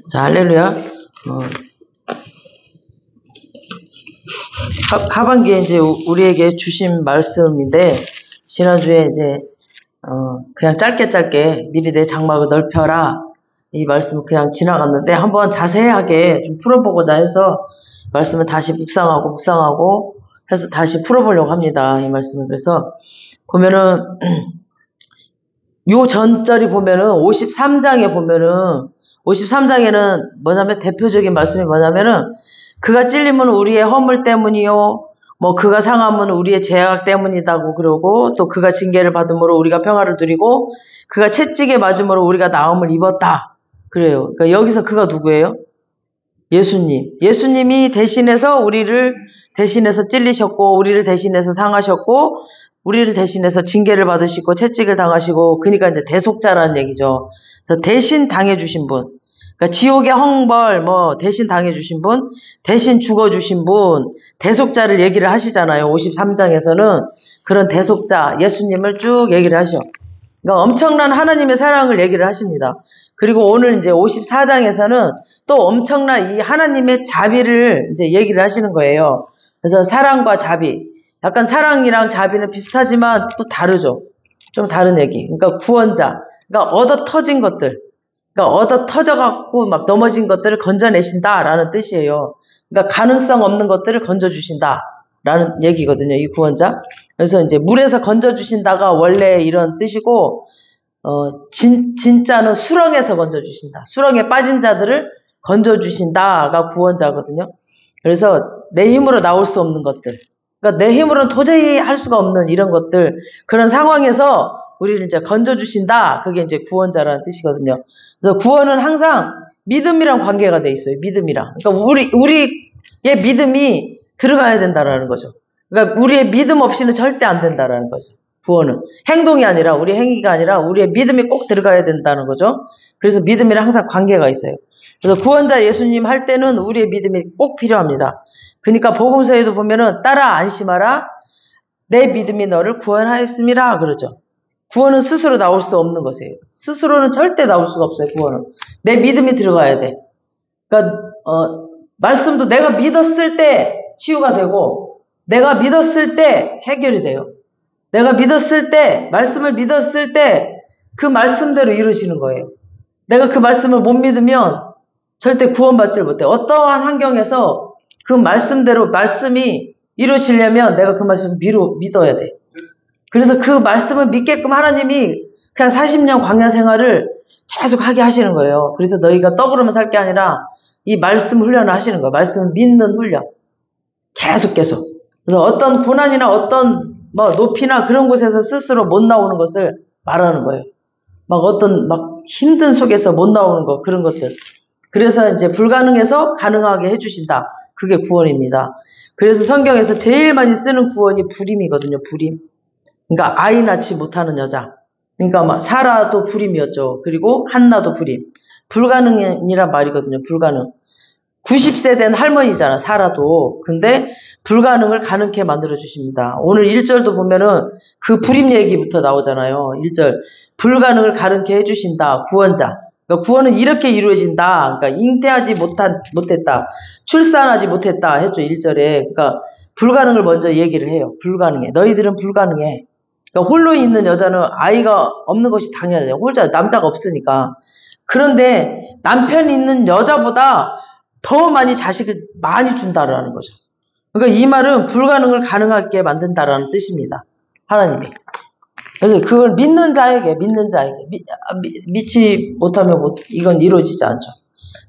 자, 할렐루야. 하반기에 이제 우리에게 주신 말씀인데, 지난주에 이제, 그냥 짧게 미리 내 장막을 넓혀라. 이 말씀 그냥 지나갔는데, 한번 자세하게 좀 풀어보고자 해서, 말씀을 다시 묵상하고 해서 다시 풀어보려고 합니다. 이 말씀을. 그래서, 보면은, 요 전절이 보면은, 53장에 보면은, 53장에는 뭐냐면, 대표적인 말씀이 뭐냐면은, 그가 찔림은 우리의 허물 때문이요. 뭐 그가 상함은 우리의 죄악 때문이다고 그러고, 또 그가 징계를 받음으로 우리가 평화를 누리고, 그가 채찍에 맞음으로 우리가 나음을 입었다. 그래요. 그러니까 여기서 그가 누구예요? 예수님. 예수님이 대신해서 우리를 대신해서 찔리셨고, 우리를 대신해서 상하셨고, 우리를 대신해서 징계를 받으시고 채찍을 당하시고, 그러니까 이제 대속자라는 얘기죠. 그래서 대신 당해주신 분. 그러니까 지옥의 형벌 뭐 대신 당해주신 분, 대신 죽어주신 분, 대속자를 얘기를 하시잖아요. 53장에서는 그런 대속자 예수님을 쭉 얘기를 하셔. 그러니까 엄청난 하나님의 사랑을 얘기를 하십니다. 그리고 오늘 이제 54장에서는 또 엄청난 이 하나님의 자비를 이제 얘기를 하시는 거예요. 그래서 사랑과 자비, 약간 사랑이랑 자비는 비슷하지만 또 다르죠. 좀 다른 얘기. 그러니까 구원자, 그러니까 얻어 터진 것들. 그러니까 얻어 터져갖고 막 넘어진 것들을 건져내신다라는 뜻이에요. 그러니까 가능성 없는 것들을 건져주신다라는 얘기거든요. 이 구원자. 그래서 이제 물에서 건져주신다가 원래 이런 뜻이고, 진짜는 수렁에서 건져주신다. 수렁에 빠진 자들을 건져주신다가 구원자거든요. 그래서 내 힘으로 나올 수 없는 것들. 그러니까 내 힘으로는 도저히 할 수가 없는 이런 것들. 그런 상황에서 우리를 이제 건져주신다. 그게 이제 구원자라는 뜻이거든요. 그래서 구원은 항상 믿음이랑 관계가 돼 있어요. 믿음이랑. 그러니까 우리의 믿음이 들어가야 된다라는 거죠. 그러니까 우리의 믿음 없이는 절대 안 된다라는 거죠. 구원은. 행동이 아니라, 우리 행위가 아니라 우리의 믿음이 꼭 들어가야 된다는 거죠. 그래서 믿음이랑 항상 관계가 있어요. 그래서 구원자 예수님 할 때는 우리의 믿음이 꼭 필요합니다. 그러니까 복음서에도 보면은 따라 안심하라. 내 믿음이 너를 구원하였음이라 그러죠. 구원은 스스로 나올 수 없는 것이에요. 스스로는 절대 나올 수가 없어요. 구원은. 내 믿음이 들어가야 돼. 그러니까 말씀도 내가 믿었을 때 치유가 되고, 내가 믿었을 때 해결이 돼요. 내가 믿었을 때, 말씀을 믿었을 때 그 말씀대로 이루어지는 거예요. 내가 그 말씀을 못 믿으면 절대 구원받지 못해. 어떠한 환경에서 그 말씀대로 말씀이 이루어지려면 내가 그 말씀을 믿어야 돼. 그래서 그 말씀을 믿게끔 하나님이 그냥 40년 광야 생활을 계속 하게 하시는 거예요. 그래서 너희가 떡으로만 살 게 아니라 이 말씀 훈련을 하시는 거예요. 말씀을 믿는 훈련. 계속. 그래서 어떤 고난이나 어떤 뭐 높이나 그런 곳에서 스스로 못 나오는 것을 말하는 거예요. 막 힘든 속에서 못 나오는 거, 그런 것들. 그래서 이제 불가능해서 가능하게 해주신다. 그게 구원입니다. 그래서 성경에서 제일 많이 쓰는 구원이 불임이거든요. 불임. 그러니까 아이 낳지 못하는 여자. 그러니까 막 사라도 불임이었죠. 그리고 한나도 불임. 불가능이란 말이거든요. 불가능. 90세 된 할머니잖아. 사라도. 근데 불가능을 가능케 만들어 주십니다. 오늘 1절도 보면은 그 불임 얘기부터 나오잖아요. 1절. 불가능을 가능케 해주신다. 구원자. 그러니까 구원은 이렇게 이루어진다. 그러니까 잉태하지 못했다. 출산하지 못했다. 했죠. 1절에. 그러니까 불가능을 먼저 얘기를 해요. 불가능해. 너희들은 불가능해. 그러니까 홀로 있는 여자는 아이가 없는 것이 당연해요. 혼자 남자가 없으니까. 그런데 남편이 있는 여자보다 더 많이 자식을 많이 준다라는 거죠. 그러니까 이 말은 불가능을 가능하게 만든다라는 뜻입니다. 하나님이. 그래서 그걸 믿는 자에게 믿지 못하면 이건 이루어지지 않죠.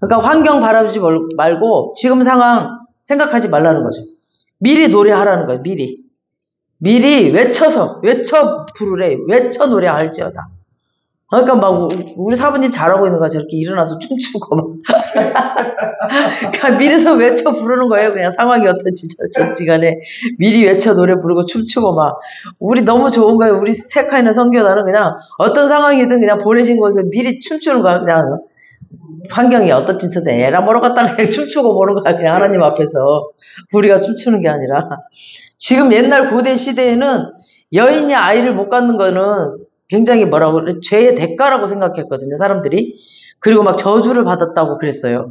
그러니까 환경 바라보지 말고 지금 상황 생각하지 말라는 거죠. 미리 노래하라는 거예요. 미리 외쳐 부르래. 외쳐 노래할지어다. 그러니까 막 우리 사부님 잘하고 있는 거야. 저렇게 일어나서 춤추고 막. 그러니까 미리서 외쳐 부르는 거예요. 그냥 상황이 어떤지 저지간에 미리 외쳐 노래 부르고 춤추고 막. 우리 너무 좋은 거예요. 우리 세카이나 선교단은 그냥 어떤 상황이든 그냥 보내신 곳에 미리 춤추는 거야. 그냥 환경이 어떻든 에라 뭐러 갔다가 그냥 춤추고 보는 거야. 그냥 하나님 앞에서. 우리가 춤추는 게 아니라. 지금 옛날 고대 시대에는 여인이 아이를 못 갖는 거는 굉장히 죄의 대가라고 생각했거든요, 사람들이. 그리고 막 저주를 받았다고 그랬어요.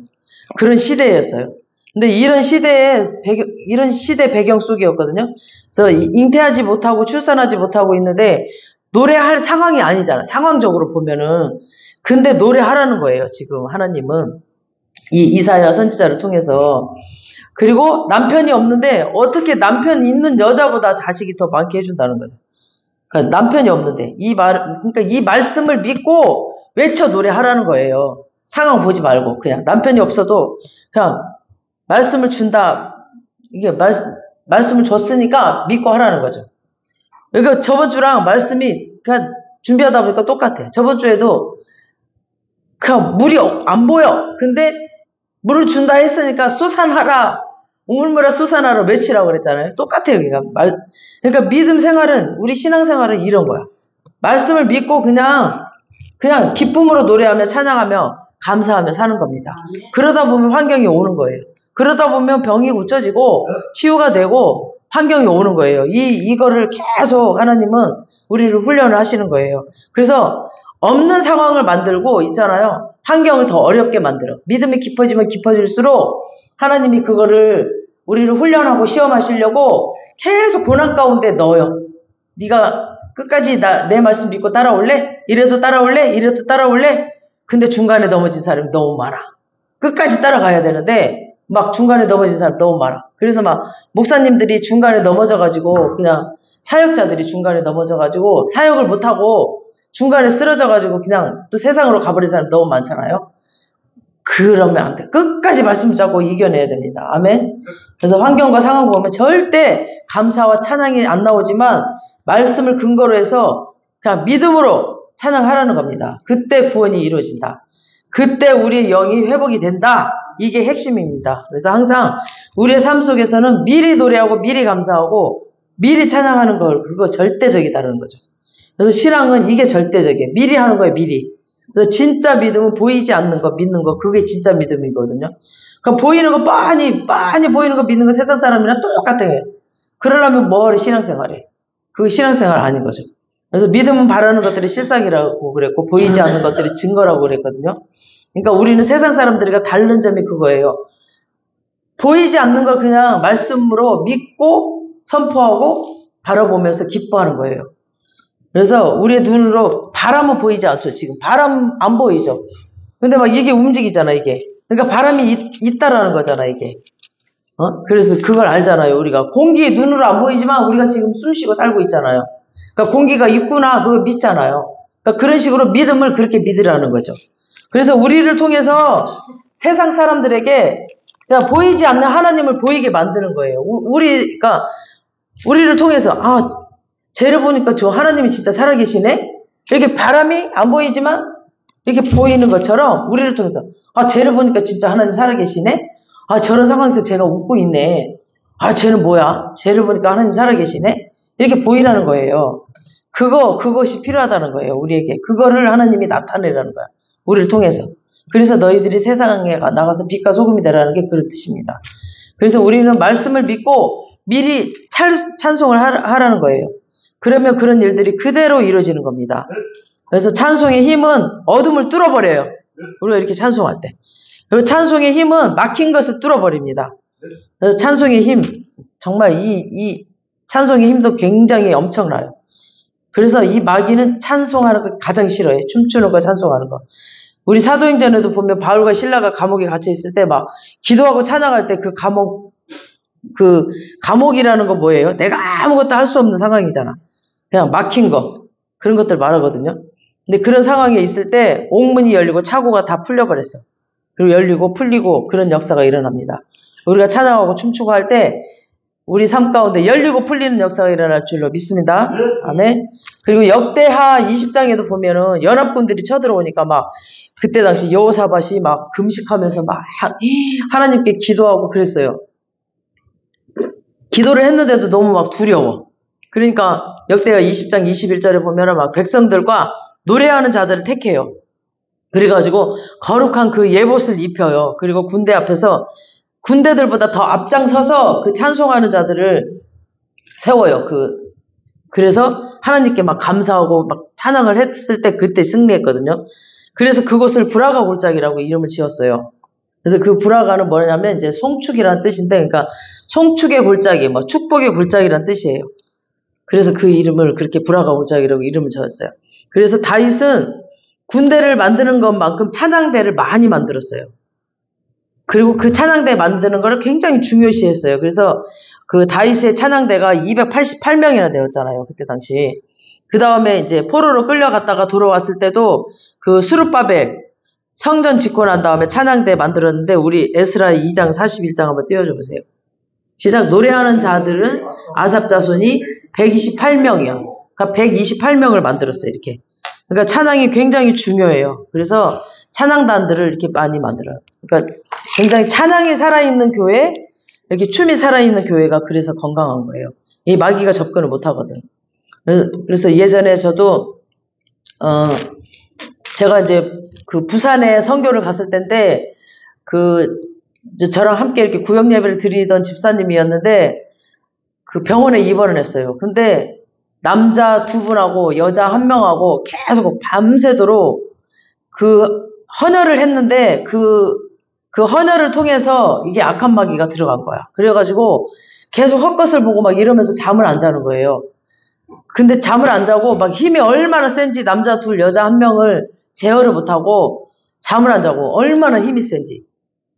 그런 시대였어요. 근데 이런 시대 배경 속이었거든요. 그래서 잉태하지 못하고 출산하지 못하고 있는데 노래할 상황이 아니잖아. 상황적으로 보면은. 근데 노래하라는 거예요. 지금 하나님은 이 이사야 선지자를 통해서. 그리고 남편이 없는데 어떻게 남편 있는 여자보다 자식이 더 많게 해준다는 거죠. 그러니까 남편이 없는데 그러니까 이 말씀을 믿고 외쳐 노래하라는 거예요. 상황 보지 말고 그냥 남편이 없어도 그냥 말씀을 준다. 이게 말씀을 줬으니까 믿고 하라는 거죠. 그러니까 저번 주랑 말씀이 그냥 준비하다 보니까 똑같아. 저번 주에도 그냥 물이 안 보여. 근데 물을 준다 했으니까 솟아나라. 우물물아 솟아나라 외치라고 그랬잖아요. 똑같아요. 그러니까 믿음 생활은 우리 신앙 생활은 이런 거야. 말씀을 믿고 그냥 기쁨으로 노래하며 찬양하며 감사하며 사는 겁니다. 그러다 보면 환경이 오는 거예요. 그러다 보면 병이 고쳐지고 치유가 되고 환경이 오는 거예요. 이거를 계속 하나님은 우리를 훈련을 하시는 거예요. 그래서 없는 상황을 만들고 있잖아요. 환경을 더 어렵게 만들어. 믿음이 깊어지면 깊어질수록 하나님이 그거를 우리를 훈련하고 시험하시려고 계속 고난 가운데 넣어요. 네가 끝까지 내 말씀 믿고 따라올래? 이래도 따라올래? 이래도 따라올래? 근데 중간에 넘어진 사람이 너무 많아. 끝까지 따라가야 되는데 막 중간에 넘어진 사람 너무 많아. 그래서 막 목사님들이 중간에 넘어져가지고 그냥 사역자들이 중간에 넘어져가지고 사역을 못하고 중간에 쓰러져가지고 그냥 또 세상으로 가버린 사람 너무 많잖아요. 그러면 안 돼. 끝까지 말씀 잡고 이겨내야 됩니다. 아멘. 그래서 환경과 상황 보면 절대 감사와 찬양이 안 나오지만 말씀을 근거로 해서 그냥 믿음으로 찬양하라는 겁니다. 그때 구원이 이루어진다. 그때 우리의 영이 회복이 된다. 이게 핵심입니다. 그래서 항상 우리의 삶 속에서는 미리 노래하고 미리 감사하고 미리 찬양하는 걸 그거 절대적이다라는 거죠. 그래서 신앙은 이게 절대적이에요. 미리 하는 거예요. 미리. 그래서 진짜 믿음은 보이지 않는 거 믿는 거 그게 진짜 믿음이거든요. 그러니까 보이는 거 뻔히 보이는 거 믿는 거 세상 사람이랑 똑같아요. 그러려면 뭐하러 신앙생활해. 그거 신앙생활 아닌 거죠. 그래서 믿음은 바라는 것들이 실상이라고 그랬고 보이지 않는 것들이 증거라고 그랬거든요. 그러니까 우리는 세상 사람들과 다른 점이 그거예요. 보이지 않는 걸 그냥 말씀으로 믿고 선포하고 바라보면서 기뻐하는 거예요. 그래서 우리의 눈으로 바람은 보이지 않죠. 지금 바람 안 보이죠. 근데 막 이게 움직이잖아 이게. 그러니까 바람이 있다라는 거잖아 이게. 그래서 그걸 알잖아요. 우리가 공기 눈으로 안 보이지만 우리가 지금 숨 쉬고 살고 있잖아요. 그러니까 공기가 있구나 그거 믿잖아요. 그러니까 그런 식으로 믿음을 그렇게 믿으라는 거죠. 그래서 우리를 통해서 세상 사람들에게 그냥 보이지 않는 하나님을 보이게 만드는 거예요. 그러니까 우리를 통해서 쟤를 보니까 저 하나님이 진짜 살아계시네? 이렇게 바람이 안 보이지만 이렇게 보이는 것처럼 우리를 통해서 쟤를 보니까 진짜 하나님 살아계시네? 저런 상황에서 쟤가 웃고 있네. 쟤는 뭐야? 쟤를 보니까 하나님 살아계시네? 이렇게 보이라는 거예요. 그것이 필요하다는 거예요. 우리에게. 그거를 하나님이 나타내라는 거야. 우리를 통해서. 그래서 너희들이 세상에 나가서 빛과 소금이 되라는 게 그런 뜻입니다. 그래서 우리는 말씀을 믿고 미리 찬송을 하라는 거예요. 그러면 그런 일들이 그대로 이루어지는 겁니다. 그래서 찬송의 힘은 어둠을 뚫어버려요. 우리가 이렇게 찬송할 때. 그리고 찬송의 힘은 막힌 것을 뚫어버립니다. 그래서 찬송의 힘, 정말 이 찬송의 힘도 굉장히 엄청나요. 그래서 이 마귀는 찬송하는 거 가장 싫어해. 춤추는 거, 찬송하는 거. 우리 사도행전에도 보면 바울과 신라가 감옥에 갇혀 있을 때 막 기도하고 찬양할 때 감옥이라는 거 뭐예요? 내가 아무것도 할 수 없는 상황이잖아. 그냥 막힌 거. 그런 것들 말하거든요. 근데 그런 상황에 있을 때 옥문이 열리고 차고가 다 풀려버렸어. 그리고 열리고 풀리고 그런 역사가 일어납니다. 우리가 찬양하고 춤추고 할 때 우리 삶 가운데 열리고 풀리는 역사가 일어날 줄로 믿습니다. 아멘. 그리고 역대하 20장에도 보면은 연합군들이 쳐들어오니까 막 그때 당시 여호사밧이 막 금식하면서 막 하나님께 기도하고 그랬어요. 기도를 했는데도 너무 막 두려워. 그러니까 역대하 20장 21절에 보면은 막 백성들과 노래하는 자들을 택해요. 그래가지고 거룩한 그 예봇을 입혀요. 그리고 군대 앞에서 군대들보다 더 앞장서서 그 찬송하는 자들을 세워요. 그래서 하나님께 막 감사하고 막 찬양을 했을 때 그때 승리했거든요. 그래서 그곳을 브라가 골짜기라고 이름을 지었어요. 그래서 그 브라가는 뭐냐면 이제 송축이라는 뜻인데, 그러니까 송축의 골짜기, 뭐 축복의 골짜기라는 뜻이에요. 그래서 그 이름을 그렇게 브라가 골짜기라고 이름을 지었어요. 그래서 다윗은 군대를 만드는 것만큼 찬양대를 많이 만들었어요. 그리고 그 찬양대 만드는 걸 굉장히 중요시했어요. 그래서 그 다윗의 찬양대가 288명이나 되었잖아요. 그때 당시. 그 다음에 이제 포로로 끌려갔다가 돌아왔을 때도 그 수룹바벨 성전 짓고 난 다음에 찬양대 만들었는데, 우리 에스라 2장 41장 한번 띄워줘 보세요. 시작. 노래하는 자들은 아삽 자손이 128명이요. 그러니까 128명을 만들었어요. 이렇게. 그러니까 찬양이 굉장히 중요해요. 그래서 찬양단들을 이렇게 많이 만들어요. 그러니까 굉장히 찬양이 살아있는 교회, 이렇게 춤이 살아있는 교회가 그래서 건강한 거예요. 이 마귀가 접근을 못 하거든. 그래서 예전에 저도, 제가 이제 그 부산에 선교를 갔을 때인데, 저랑 함께 이렇게 구역 예배를 드리던 집사님이었는데, 그 병원에 입원을 했어요. 근데 남자 2분하고 여자 1명하고 계속 밤새도록 그 헌혈을 했는데, 그 헌혈을 통해서 이게 악한 마귀가 들어간 거야. 그래가지고 계속 헛것을 보고 막 이러면서 잠을 안 자는 거예요. 근데 잠을 안 자고 막 힘이 얼마나 센지 남자 2, 여자 1명을 제어를 못하고 잠을 안 자고 얼마나 힘이 센지.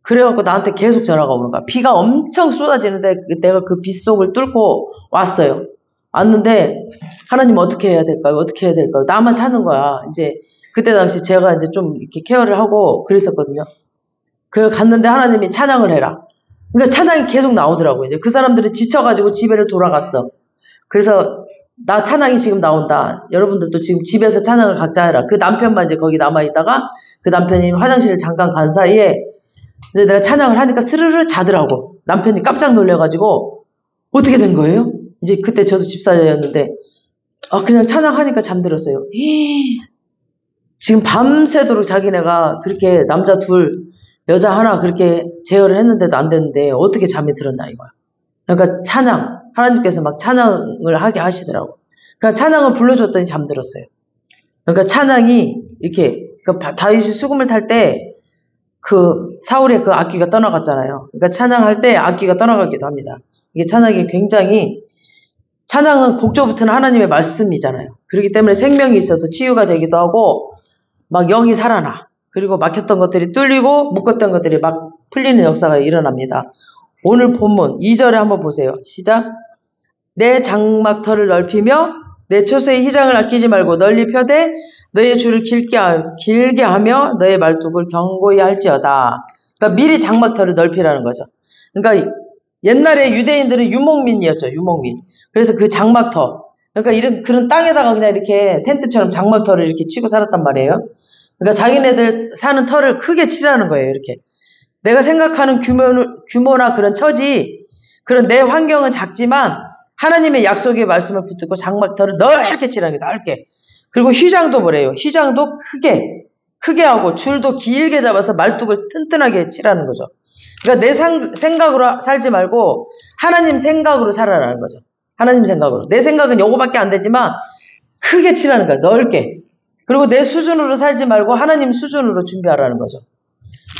그래갖고 나한테 계속 전화가 오는 거야. 비가 엄청 쏟아지는데 내가 그 빗속을 뚫고 왔어요. 왔는데 하나님 어떻게 해야 될까요? 어떻게 해야 될까요? 나만 찾는 거야. 이제 그때 당시 제가 이제 좀 이렇게 케어를 하고 그랬었거든요. 그래 갔는데 하나님이 찬양을 해라. 그러니까 찬양이 계속 나오더라고요. 이제 그 사람들이 지쳐가지고 집에를 돌아갔어. 그래서 나 찬양이 지금 나온다. 여러분들도 지금 집에서 찬양을 각자 해라. 그 남편만 이제 거기 남아있다가 그 남편이 화장실을 잠깐 간 사이에 이제 내가 찬양을 하니까 스르르 자더라고. 남편이 깜짝 놀래가지고 어떻게 된 거예요? 이제 그때 저도 집사였는데 그냥 찬양하니까 잠들었어요. 지금 밤새도록 자기네가 그렇게 남자 2, 여자 1 그렇게 제어를 했는데도 안 됐는데 어떻게 잠이 들었나 이거야. 그러니까 찬양, 하나님께서 막 찬양을 하게 하시더라고. 그러니까 찬양을 불러줬더니 잠들었어요. 그러니까 찬양이 이렇게, 그러니까 다윗이 수금을 탈 때 그 사울의 그 악기가 떠나갔잖아요. 그러니까 찬양할 때 악기가 떠나가기도 합니다. 이게 찬양이 굉장히, 찬양은 곡조부터는 하나님의 말씀이잖아요. 그렇기 때문에 생명이 있어서 치유가 되기도 하고 막 영이 살아나. 그리고 막혔던 것들이 뚫리고 묶었던 것들이 막 풀리는 역사가 일어납니다. 오늘 본문 2절에 한번 보세요. 시작. 내 장막터를 넓히며 내 초소의 희장을 아끼지 말고 널리 펴되 너의 줄을 길게 하며 너의 말뚝을 견고히 할지어다. 그러니까 미리 장막터를 넓히라는 거죠. 그러니까 옛날에 유대인들은 유목민이었죠. 유목민. 그래서 그 장막터, 그러니까 그런 땅에다가 그냥 이렇게 텐트처럼 장막터를 이렇게 치고 살았단 말이에요. 그러니까 자기네들 사는 터를 크게 치라는 거예요. 이렇게. 내가 생각하는 규모나 그런 처지, 그런 내 환경은 작지만 하나님의 약속의 말씀을 붙들고 장막터를 넓게 치라는 게 넓게. 그리고 휘장도 뭐래요? 휘장도 크게 하고 줄도 길게 잡아서 말뚝을 튼튼하게 치라는 거죠. 그러니까 내 생각으로 살지 말고 하나님 생각으로 살아라는 거죠. 하나님 생각으로. 내 생각은 요거밖에 안 되지만 크게 치라는 거야. 넓게. 그리고 내 수준으로 살지 말고 하나님 수준으로 준비하라는 거죠.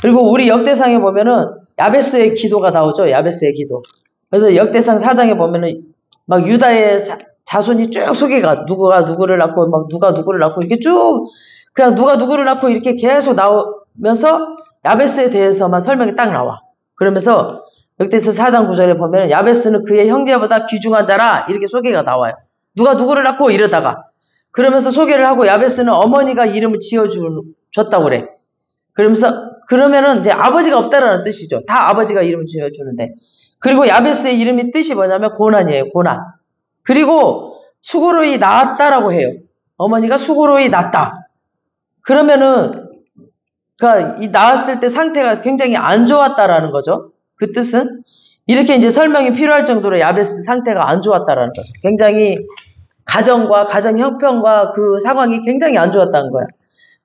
그리고 우리 역대상에 보면은 야베스의 기도가 나오죠. 야베스의 기도. 그래서 역대상 4장에 보면은 막 유다의 자손이 쭉 소개가, 누가 누구를 낳고 막 누가 누구를 낳고 이렇게 쭉 그냥 누가 누구를 낳고 이렇게 계속 나오면서 야베스에 대해서만 설명이 딱 나와. 그러면서 역대상 4장 9절에 보면 야베스는 그의 형제보다 귀중한 자라 이렇게 소개가 나와요. 누가 누구를 낳고 이러다가 그러면서 소개를 하고 야베스는 어머니가 이름을 지어줬다고 그래. 그러면은 이제 아버지가 없다라는 뜻이죠. 다 아버지가 이름을 지어주는데. 그리고 야베스의 이름이 뜻이 뭐냐면 고난이에요. 고난. 그리고 수고로이 낳았다라고 해요. 어머니가 수고로이 낳았다. 그러면은 그러니까 이 낳았을 때 상태가 굉장히 안 좋았다라는 거죠. 그 뜻은 이렇게 이제 설명이 필요할 정도로 야베스 상태가 안 좋았다라는 거죠. 굉장히 가정과 가정 형편과 그 상황이 굉장히 안 좋았다는 거야.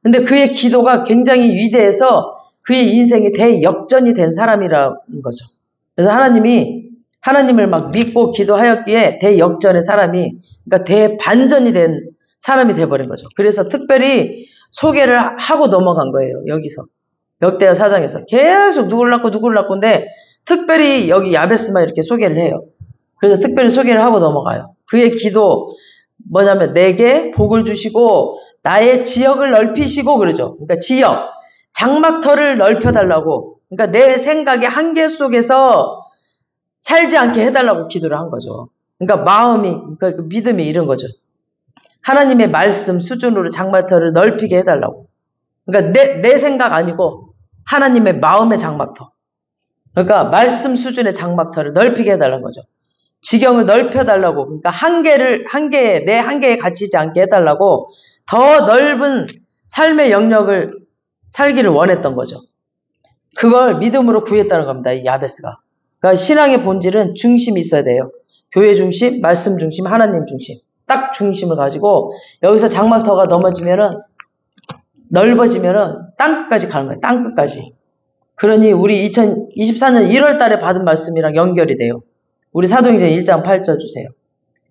근데 그의 기도가 굉장히 위대해서 그의 인생이 대역전이 된 사람이라는 거죠. 그래서 하나님을 막 믿고 기도하였기에 대역전의 사람이, 그러니까 대반전이 된 사람이 돼버린 거죠. 그래서 특별히 소개를 하고 넘어간 거예요. 여기서. 역대하 4장에서. 계속 누구를 낳고인데 특별히 여기 야베스만 이렇게 소개를 해요. 그래서 특별히 소개를 하고 넘어가요. 그의 기도 뭐냐면 내게 복을 주시고 나의 지역을 넓히시고 그러죠. 그러니까 지역, 장막터를 넓혀달라고. 그러니까 내 생각의 한계 속에서 살지 않게 해달라고 기도를 한 거죠. 그러니까 마음이, 그러니까 믿음이 이런 거죠. 하나님의 말씀 수준으로 장막터를 넓히게 해달라고. 그러니까 내 생각 아니고 하나님의 마음의 장막터. 그러니까 말씀 수준의 장막터를 넓히게 해달라는 거죠. 지경을 넓혀달라고. 그러니까 내 한계에 갇히지 않게 해달라고 더 넓은 삶의 영역을 살기를 원했던 거죠. 그걸 믿음으로 구했다는 겁니다. 이 야베스가. 그러니까 신앙의 본질은 중심이 있어야 돼요. 교회 중심, 말씀 중심, 하나님 중심. 딱 중심을 가지고 여기서 장막터가 넓어지면은 땅끝까지 가는 거예요. 땅끝까지. 그러니 우리 2024년 1월 달에 받은 말씀이랑 연결이 돼요. 우리 사도행전 1장 8절 주세요.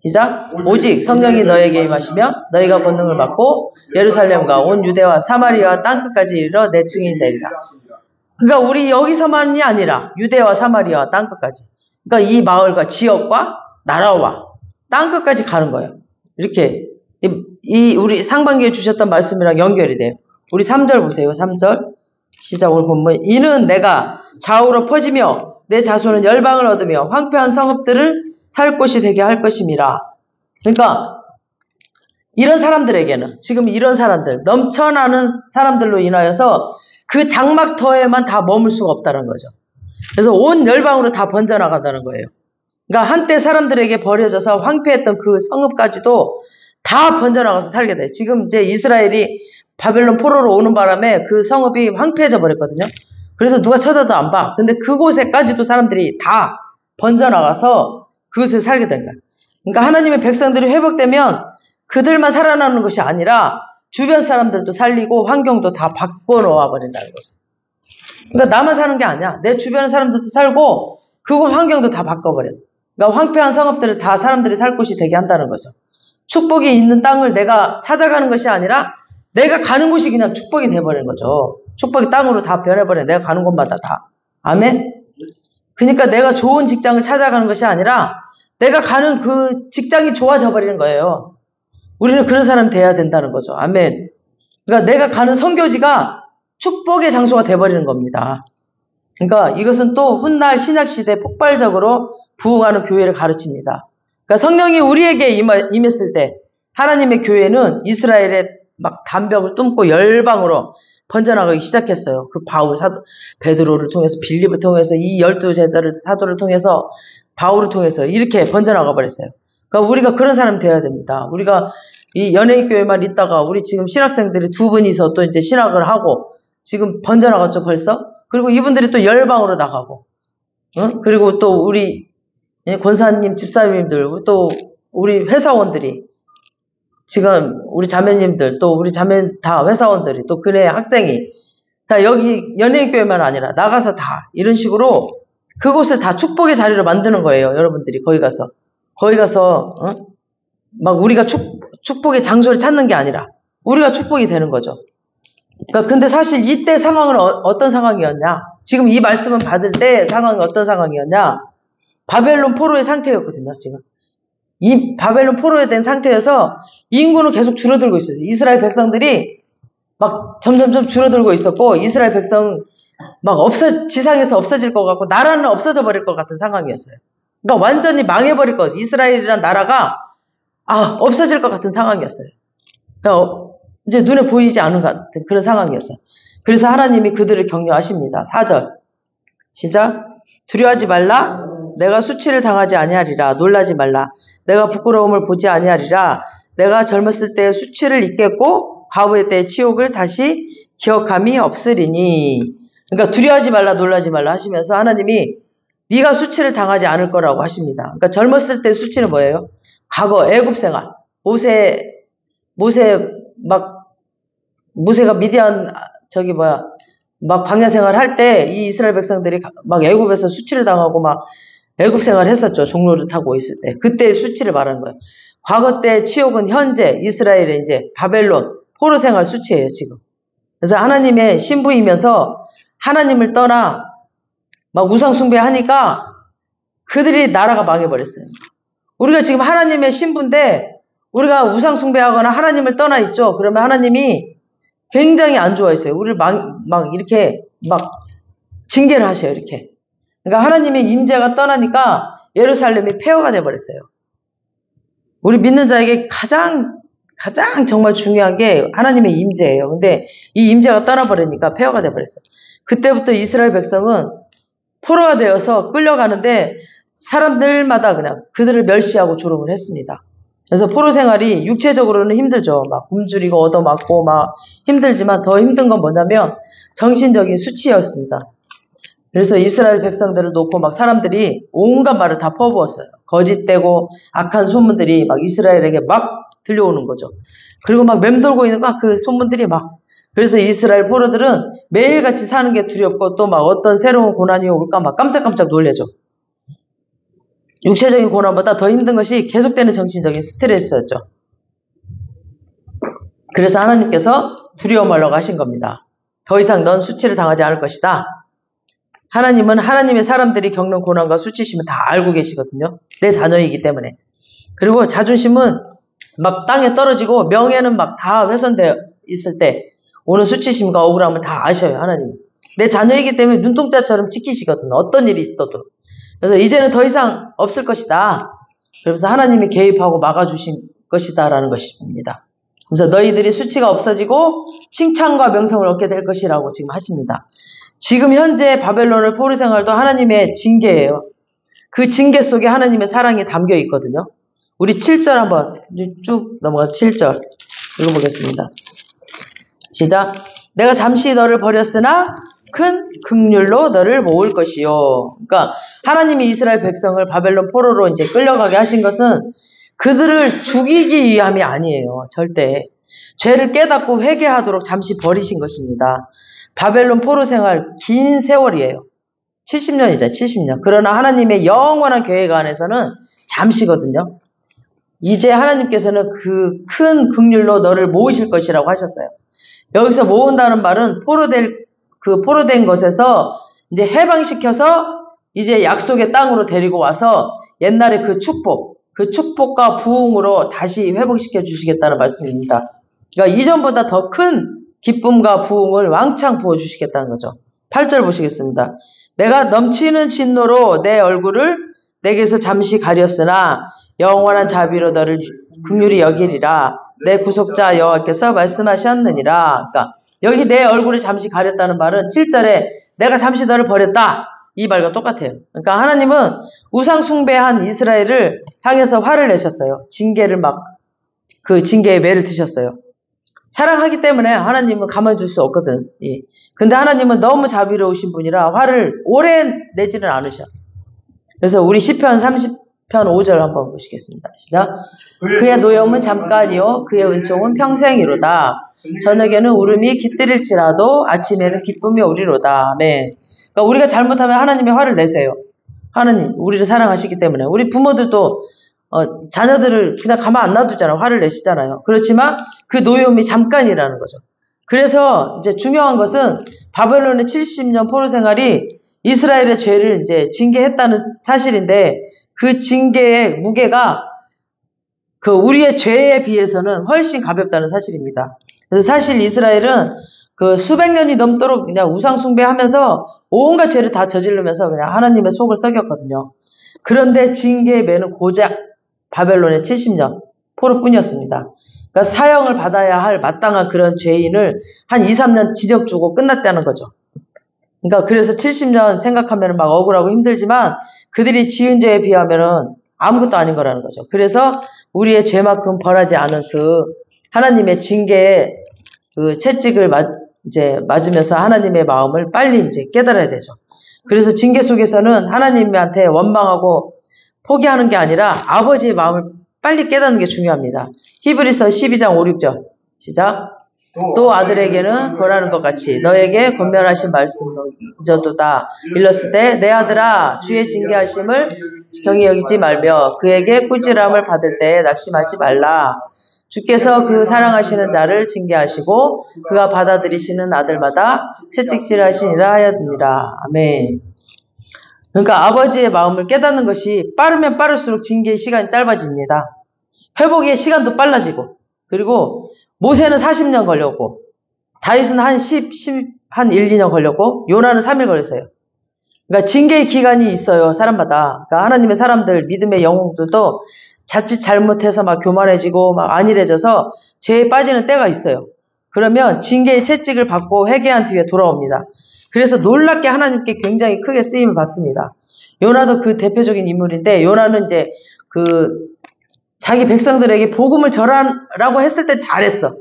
시작. 오직 성령이 너에게 임하시며 너희가 권능을 받고 예루살렘과 온 유대와 사마리아와 땅끝까지 이르러 내 증인이 되리라. 그러니까 우리 여기서만이 아니라 유대와 사마리아와 땅끝까지. 그러니까 이 마을과 지역과 나라와 땅끝까지 가는 거예요. 이렇게 우리 상반기에 주셨던 말씀이랑 연결이 돼요. 우리 3절 보세요. 3절 시작. 오늘 본문. 이는 내가 좌우로 퍼지며 내 자손은 열방을 얻으며 황폐한 성읍들을 살 곳이 되게 할 것임이라. 그러니까 이런 사람들에게는 지금 이런 사람들 넘쳐나는 사람들로 인하여서 그 장막터에만 다 머물 수가 없다는 거죠. 그래서 온 열방으로 다 번져나간다는 거예요. 그러니까 한때 사람들에게 버려져서 황폐했던 그 성읍까지도 다 번져나가서 살게 돼요. 지금 이제 이스라엘이 바벨론 포로로 오는 바람에 그 성읍이 황폐해져 버렸거든요. 그래서 누가 쳐다도 안 봐. 근데 그곳에까지도 사람들이 다 번져나가서 그곳에 살게 된 거예요. 그러니까 하나님의 백성들이 회복되면 그들만 살아나는 것이 아니라 주변 사람들도 살리고 환경도 다 바꿔놓아 버린다는 거죠. 그러니까 나만 사는 게 아니야. 내 주변 사람들도 살고 그곳 환경도 다 바꿔버려. 그러니까 황폐한 성읍들을 다 사람들이 살 곳이 되게 한다는 거죠. 축복이 있는 땅을 내가 찾아가는 것이 아니라 내가 가는 곳이 그냥 축복이 돼버리는 거죠. 축복이 땅으로 다 변해버려. 내가 가는 곳마다 다. 아멘? 그러니까 내가 좋은 직장을 찾아가는 것이 아니라 내가 가는 그 직장이 좋아져 버리는 거예요. 우리는 그런 사람 돼야 된다는 거죠. 아멘. 그러니까 내가 가는 선교지가 축복의 장소가 돼버리는 겁니다. 그러니까 이것은 또 훗날 신약시대 폭발적으로 부흥하는 교회를 가르칩니다. 그러니까 성령이 우리에게 임했을 때 하나님의 교회는 이스라엘의 막 담벽을 뚫고 열방으로 번져나가기 시작했어요. 그 바울, 베드로를 통해서 빌립을 통해서 이 12제자를 사도를 통해서 바울을 통해서 이렇게 번져나가 버렸어요. 그러니까 우리가 그런 사람이 되어야 됩니다. 우리가 이 연예인 교회만 있다가 우리 지금 신학생들이 2분이서 또 이제 신학을 하고 지금 번져나갔죠 벌써. 그리고 이분들이 또 열방으로 나가고, 그리고 또 우리 권사님, 집사님들, 또 우리 회사원들이 지금 우리 자매님들, 또 우리 자매 다 회사원들이, 또 그네 학생이 다 여기 연예인교회만 아니라 나가서 다 이런 식으로 그곳을 다 축복의 자리로 만드는 거예요. 여러분들이 거기 가서 막 우리가 축복의 장소를 찾는 게 아니라 우리가 축복이 되는 거죠. 그러니까 근데 사실 이때 상황은 어떤 상황이었냐? 지금 이 말씀을 받을 때 상황이 어떤 상황이었냐? 바벨론 포로의 상태였거든요. 지금 이 바벨론 포로에 된 상태여서 인구는 계속 줄어들고 있어요. 이스라엘 백성들이 막 점점점 줄어들고 있었고, 이스라엘 백성 막 지상에서 없어질 것 같고, 나라는 없어져 버릴 것 같은 상황이었어요. 그러니까 완전히 망해버릴 것, 이스라엘이란 나라가 없어질 것 같은 상황이었어요. 그러니까 이제 눈에 보이지 않은 것 같은 그런 상황이었어요. 그래서 하나님이 그들을 격려하십니다. 4절 시작. 두려워하지 말라. 내가 수치를 당하지 아니하리라. 놀라지 말라. 내가 부끄러움을 보지 아니하리라. 내가 젊었을 때의 수치를 잊겠고 과부의 때의 치욕을 다시 기억함이 없으리니. 그러니까 두려워하지 말라, 놀라지 말라 하시면서 하나님이 네가 수치를 당하지 않을 거라고 하십니다. 그러니까 젊었을 때 수치는 뭐예요? 과거 애굽 생활. 모세가 미디안 막 광야 생활 할 때 이 이스라엘 백성들이 막 애굽에서 수치를 당하고 막 애굽 생활을 했었죠. 종로를 타고 있을 때. 그때 수치를 말하는 거예요. 과거 때 치욕은 현재 이스라엘의 이제 바벨론 포로 생활 수치예요, 지금. 그래서 하나님의 신부이면서 하나님을 떠나 막 우상 숭배하니까 그들이 나라가 망해버렸어요. 우리가 지금 하나님의 신부인데 우리가 우상 숭배하거나 하나님을 떠나 있죠. 그러면 하나님이 굉장히 안 좋아했어요. 우리를 막 이렇게 막 징계를 하셔요. 이렇게. 그러니까 하나님의 임재가 떠나니까 예루살렘이 폐허가 돼버렸어요. 우리 믿는 자에게 가장 정말 중요한 게 하나님의 임재예요. 근데 이 임재가 떠나버리니까 폐허가 돼버렸어요. 그때부터 이스라엘 백성은 포로가 되어서 끌려가는데 사람들마다 그냥 그들을 멸시하고 조롱을 했습니다. 그래서 포로 생활이 육체적으로는 힘들죠. 막 굶주리고 얻어맞고 막 힘들지만 더 힘든 건 뭐냐면 정신적인 수치였습니다. 그래서 이스라엘 백성들을 놓고 막 사람들이 온갖 말을 다 퍼부었어요. 거짓되고 악한 소문들이 막 이스라엘에게 막 들려오는 거죠. 그리고 막 맴돌고 있는 그 소문들이 막. 그래서 이스라엘 포로들은 매일같이 사는 게 두렵고 또 막 어떤 새로운 고난이 올까 막 깜짝깜짝 놀래죠. 육체적인 고난보다 더 힘든 것이 계속되는 정신적인 스트레스였죠. 그래서 하나님께서 두려워 말라고 하신 겁니다. 더 이상 넌 수치를 당하지 않을 것이다. 하나님은 하나님의 사람들이 겪는 고난과 수치심을 다 알고 계시거든요. 내 자녀이기 때문에. 그리고 자존심은 막 땅에 떨어지고 명예는 막 다 훼손되어 있을 때 오는 수치심과 억울함을 다 아셔요. 하나님. 내 자녀이기 때문에 눈동자처럼 지키시거든요. 어떤 일이 있어도. 그래서 이제는 더 이상 없을 것이다. 그러면서 하나님이 개입하고 막아주신 것이다 라는 것입니다. 그래서 너희들이 수치가 없어지고 칭찬과 명성을 얻게 될 것이라고 지금 하십니다. 지금 현재 바벨론을 포로 생활도 하나님의 징계예요. 그 징계 속에 하나님의 사랑이 담겨 있거든요. 우리 7절 한번 쭉 넘어가서 7절 읽어보겠습니다. 시작. 내가 잠시 너를 버렸으나 큰 긍휼로 너를 모을 것이요. 그러니까 하나님이 이스라엘 백성을 바벨론 포로로 이제 끌려가게 하신 것은 그들을 죽이기 위함이 아니에요. 절대. 죄를 깨닫고 회개하도록 잠시 버리신 것입니다. 바벨론 포로 생활 긴 세월이에요. 70년이죠. 70년. 그러나 하나님의 영원한 계획 안에서는 잠시거든요. 이제 하나님께서는 그 큰 긍휼로 너를 모으실 것이라고 하셨어요. 여기서 모은다는 말은 포로된 것에서 이제 해방시켜서 이제 약속의 땅으로 데리고 와서 옛날에 그 축복과 부흥으로 다시 회복시켜 주시겠다는 말씀입니다. 그러니까 이전보다 더 큰 기쁨과 부흥을 왕창 부어주시겠다는 거죠. 8절 보시겠습니다. 내가 넘치는 진노로 내 얼굴을 내게서 잠시 가렸으나 영원한 자비로 너를 긍휼히 여기리라. 내 구속자 여호와께서 말씀하셨느니라. 그러니까 여기 내 얼굴을 잠시 가렸다는 말은 7절에 내가 잠시 너를 버렸다. 이 말과 똑같아요. 그러니까 하나님은 우상 숭배한 이스라엘을 향해서 화를 내셨어요. 징계를 그 징계의 매를 드셨어요. 사랑하기 때문에 하나님은 가만히 둘 수 없거든. 예. 근데 하나님은 너무 자비로우신 분이라 화를 오래 내지는 않으셔. 그래서 우리 시편 30편 5절 한번 보시겠습니다. 시작. 그의 노여움은 잠깐이요 그의 은총은 평생이로다. 저녁에는 울음이 깃들일지라도 아침에는 기쁨이 오리로다. 아멘. 그러니까 우리가 잘못하면 하나님이 화를 내세요. 하나님 우리를 사랑하시기 때문에. 우리 부모들도 자녀들을 그냥 가만 안 놔두잖아요. 화를 내시잖아요. 그렇지만 그 노여움이 잠깐이라는 거죠. 그래서 이제 중요한 것은 바벨론의 70년 포로 생활이 이스라엘의 죄를 이제 징계했다는 사실인데 그 징계의 무게가 그 우리의 죄에 비해서는 훨씬 가볍다는 사실입니다. 그래서 사실 이스라엘은 그 수백 년이 넘도록 그냥 우상 숭배하면서 온갖 죄를 다 저지르면서 그냥 하나님의 속을 썩였거든요. 그런데 징계의 매는 고작 바벨론의 70년 포로뿐이었습니다. 그러니까 사형을 받아야 할 마땅한 그런 죄인을 한 2, 3년 지적 주고 끝났다는 거죠. 그러니까 그래서 70년 생각하면 막 억울하고 힘들지만 그들이 지은 죄에 비하면은 아무것도 아닌 거라는 거죠. 그래서 우리의 죄만큼 벌하지 않은 그 하나님의 징계의 그 채찍을 맞으면서 하나님의 마음을 빨리 이제 깨달아야 되죠. 그래서 징계 속에서는 하나님한테 원망하고 포기하는 게 아니라 아버지의 마음을 빨리 깨닫는 게 중요합니다. 히브리서 12장 5, 6절 시작. 또 아들에게는 벌하는 것 같이 너에게 권면하신 말씀이저도다 일렀을 때 내 아들아 주의 징계하심을 경히 여기지 말며 그에게 꾸지람을 받을 때 낙심하지 말라. 주께서 그 사랑하시는 자를 징계하시고 그가 받아들이시는 아들마다 채찍질하시니라 하였느니라. 아멘. 그러니까 아버지의 마음을 깨닫는 것이 빠르면 빠를수록 징계의 시간이 짧아집니다. 회복의 시간도 빨라지고, 그리고 모세는 40년 걸렸고, 다윗은 한 1, 2년 걸렸고, 요나는 3일 걸렸어요. 그러니까 징계의 기간이 있어요, 사람마다. 그러니까 하나님의 사람들, 믿음의 영웅들도 자칫 잘못해서 막 교만해지고 막 안일해져서 죄에 빠지는 때가 있어요. 그러면 징계의 채찍을 받고 회개한 뒤에 돌아옵니다. 그래서 놀랍게 하나님께 굉장히 크게 쓰임을 받습니다. 요나도 그 대표적인 인물인데, 요나는 이제 자기 백성들에게 복음을 전하라고 했을 때 잘했어.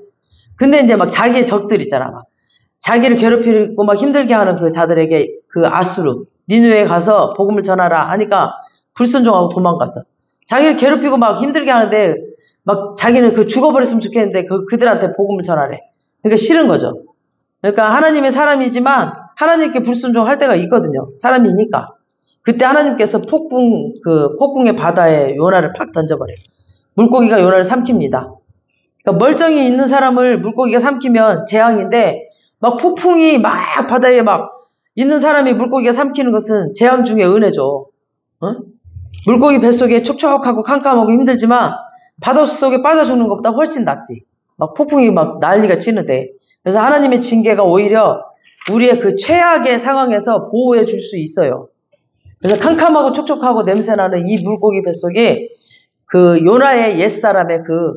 근데 이제 막 자기의 적들 있잖아. 막 자기를 괴롭히고 막 힘들게 하는 그 자들에게 그 아수르, 니누에 가서 복음을 전하라 하니까 불순종하고 도망갔어. 자기를 괴롭히고 막 힘들게 하는데 막 자기는 그 죽어버렸으면 좋겠는데 그들한테 복음을 전하래. 그러니까 싫은 거죠. 그러니까 하나님의 사람이지만 하나님께 불순종할 때가 있거든요. 사람이니까. 그때 하나님께서 폭풍의 바다에 요나를 팍 던져버려요. 물고기가 요나를 삼킵니다. 그러니까 멀쩡히 있는 사람을 물고기가 삼키면 재앙인데, 막 폭풍이 막 바다에 막 있는 사람이 물고기가 삼키는 것은 재앙 중에 은혜죠. 어? 물고기 뱃속에 촉촉하고 캄캄하고 힘들지만 바다 속에 빠져 죽는 것보다 훨씬 낫지. 막 폭풍이 막 난리가 치는데. 그래서 하나님의 징계가 오히려 우리의 그 최악의 상황에서 보호해 줄 수 있어요. 그래서 캄캄하고 촉촉하고 냄새나는 이 물고기 뱃속에 그 요나의 옛사람의 그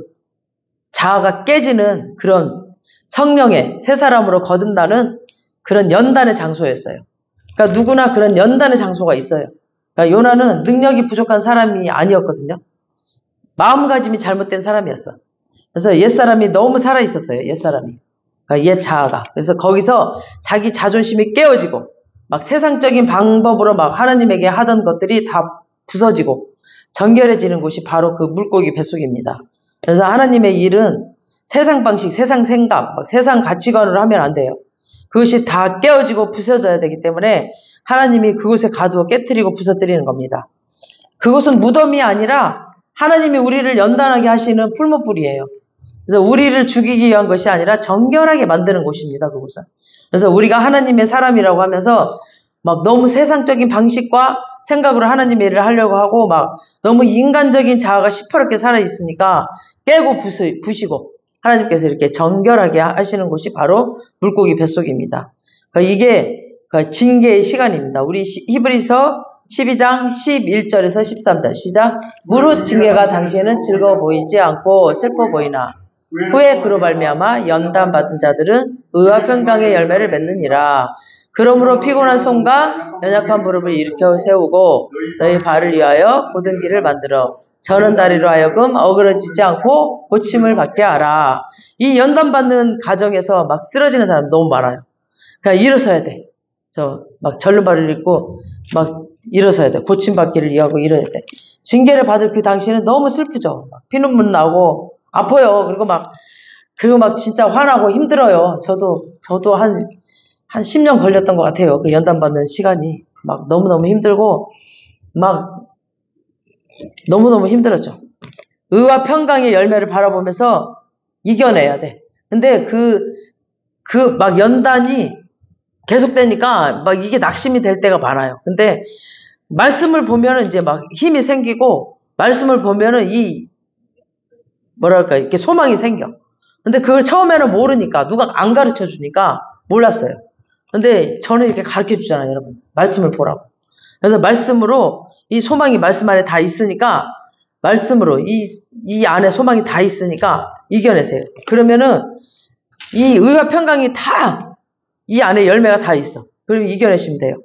자아가 깨지는 그런 성령의 새 사람으로 거듭나는 그런 연단의 장소였어요. 그러니까 누구나 그런 연단의 장소가 있어요. 그러니까 요나는 능력이 부족한 사람이 아니었거든요. 마음가짐이 잘못된 사람이었어. 그래서 옛사람이 너무 살아있었어요. 옛사람이. 그러니까 옛 자아가. 그래서 거기서 자기 자존심이 깨어지고 막 세상적인 방법으로 막 하나님에게 하던 것들이 다 부서지고 정결해지는 곳이 바로 그 물고기 뱃속입니다. 그래서 하나님의 일은 세상 방식, 세상 생각, 막 세상 가치관으로 하면 안 돼요. 그것이 다 깨어지고 부서져야 되기 때문에 하나님이 그곳에 가두어 깨트리고 부서뜨리는 겁니다. 그곳은 무덤이 아니라 하나님이 우리를 연단하게 하시는 풀무불이에요. 그래서 우리를 죽이기 위한 것이 아니라 정결하게 만드는 곳입니다. 그곳은. 그래서 우리가 하나님의 사람이라고 하면서 막 너무 세상적인 방식과 생각으로 하나님의 일을 하려고 하고 막 너무 인간적인 자아가 시퍼렇게 살아있으니까 깨고 부시고 하나님께서 이렇게 정결하게 하시는 곳이 바로 물고기 뱃속입니다. 그러니까 이게 징계의 시간입니다. 우리 히브리서 12장 11절에서 13절 시작. 무릇 징계가 당시에는 즐거워 보이지 않고 슬퍼 보이나 후에 그로 말미암아 연단받은 자들은 의와 평강의 열매를 맺느니라. 그러므로 피곤한 손과 연약한 무릎을 일으켜 세우고 너희 발을 위하여 곧은 길을 만들어 저는 다리로 하여금 어그러지지 않고 고침을 받게 하라. 이 연단받는 가정에서 막 쓰러지는 사람 너무 많아요. 그러니까 일어서야 돼. 막 절름발을 입고 막 일어서야 돼. 고침받기를 위하고 일어야 돼. 징계를 받을 그 당시에는 너무 슬프죠. 막 피눈물 나고 아파요. 그리고 막 진짜 화나고 힘들어요. 저도 한 10년 걸렸던 것 같아요. 그 연단받는 시간이. 막 너무너무 힘들고, 막 너무너무 힘들었죠. 의와 평강의 열매를 바라보면서 이겨내야 돼. 근데 막 연단이 계속되니까 막 이게 낙심이 될 때가 많아요. 근데 말씀을 보면은 이제 막 힘이 생기고, 말씀을 보면은 이렇게 소망이 생겨. 근데 그걸 처음에는 모르니까, 누가 안 가르쳐 주니까 몰랐어요. 근데 저는 이렇게 가르쳐 주잖아요, 여러분. 말씀을 보라고. 그래서 말씀으로, 이 소망이 말씀 안에 다 있으니까, 말씀으로, 이 안에 소망이 다 있으니까 이겨내세요. 그러면은, 이 의와 평강이 이 안에 열매가 다 있어. 그러면 이겨내시면 돼요.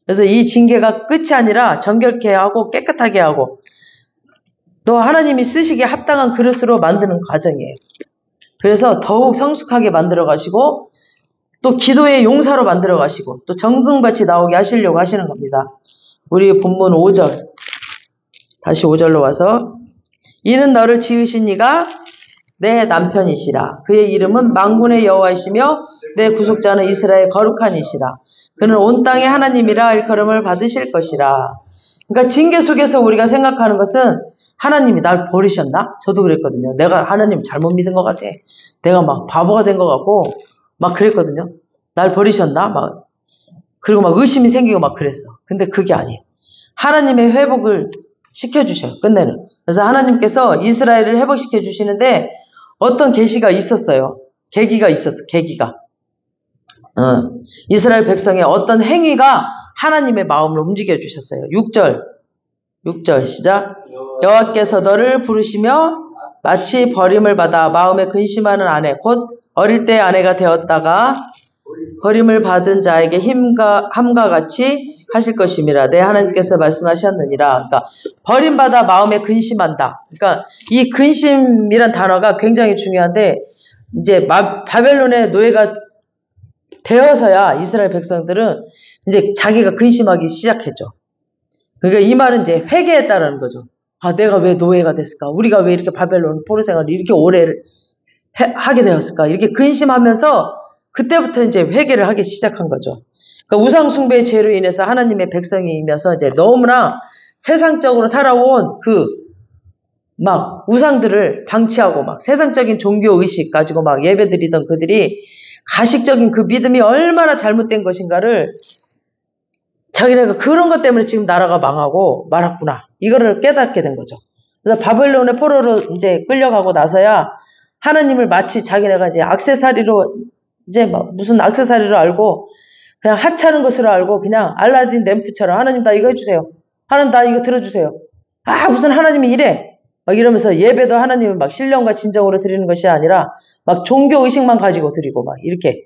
그래서 이 징계가 끝이 아니라 정결케 하고 깨끗하게 하고, 또 하나님이 쓰시기에 합당한 그릇으로 만드는 과정이에요. 그래서 더욱 성숙하게 만들어 가시고, 또 기도의 용사로 만들어 가시고, 또 정금같이 나오게 하시려고 하시는 겁니다. 우리 본문 5절. 다시 5절로 와서, 이는 너를 지으신 이가 내 남편이시라. 그의 이름은 만군의 여호와이시며 내 구속자는 이스라엘 거룩한 이시라. 그는 온 땅의 하나님이라 일컬음을 받으실 것이라. 그러니까 징계 속에서 우리가 생각하는 것은 하나님이 날 버리셨나? 저도 그랬거든요. 내가 하나님 잘못 믿은 것 같아. 내가 막 바보가 된 것 같고 막 그랬거든요. 날 버리셨나? 막 그리고 막 의심이 생기고 막 그랬어. 근데 그게 아니에요. 하나님의 회복을 시켜주셔요. 끝내는. 그래서 하나님께서 이스라엘을 회복시켜 주시는데 어떤 계시가 있었어요. 계기가 있었어. 계기가. 이스라엘 백성의 어떤 행위가 하나님의 마음을 움직여 주셨어요. 6절 시작. 여호와께서 너를 부르시며 마치 버림을 받아 마음에 근심하는 아내 곧 어릴 때 아내가 되었다가 버림을 받은 자에게 함과 같이 하실 것임이라. 내 하나님께서 말씀하셨느니라. 그러니까 버림받아 마음에 근심한다. 그러니까 이 근심이란 단어가 굉장히 중요한데 이제 바벨론의 노예가 되어서야 이스라엘 백성들은 이제 자기가 근심하기 시작했죠. 그러니까 이 말은 이제 회개했다라는 거죠. 아, 내가 왜 노예가 됐을까? 우리가 왜 이렇게 바벨론 포로 생활을 이렇게 오래 하게 되었을까? 이렇게 근심하면서 그때부터 이제 회개를 하기 시작한 거죠. 그러니까 우상 숭배의 죄로 인해서 하나님의 백성이면서 이제 너무나 세상적으로 살아온 막 우상들을 방치하고 막 세상적인 종교 의식 가지고 막 예배드리던 그들이 가식적인 그 믿음이 얼마나 잘못된 것인가를 자기네가 그런 것 때문에 지금 나라가 망하고 말았구나. 이거를 깨닫게 된 거죠. 그래서 바벨론의 포로로 이제 끌려가고 나서야 하나님을 마치 자기네가 이제 액세서리로 이제 막 무슨 액세서리로 알고 그냥 하찮은 것으로 알고 그냥 알라딘 램프처럼 하나님 나 이거 해주세요. 하나님 나 이거 들어주세요. 아 무슨 하나님이 이래. 막 이러면서 예배도 하나님을 막 신령과 진정으로 드리는 것이 아니라 막 종교 의식만 가지고 드리고 막 이렇게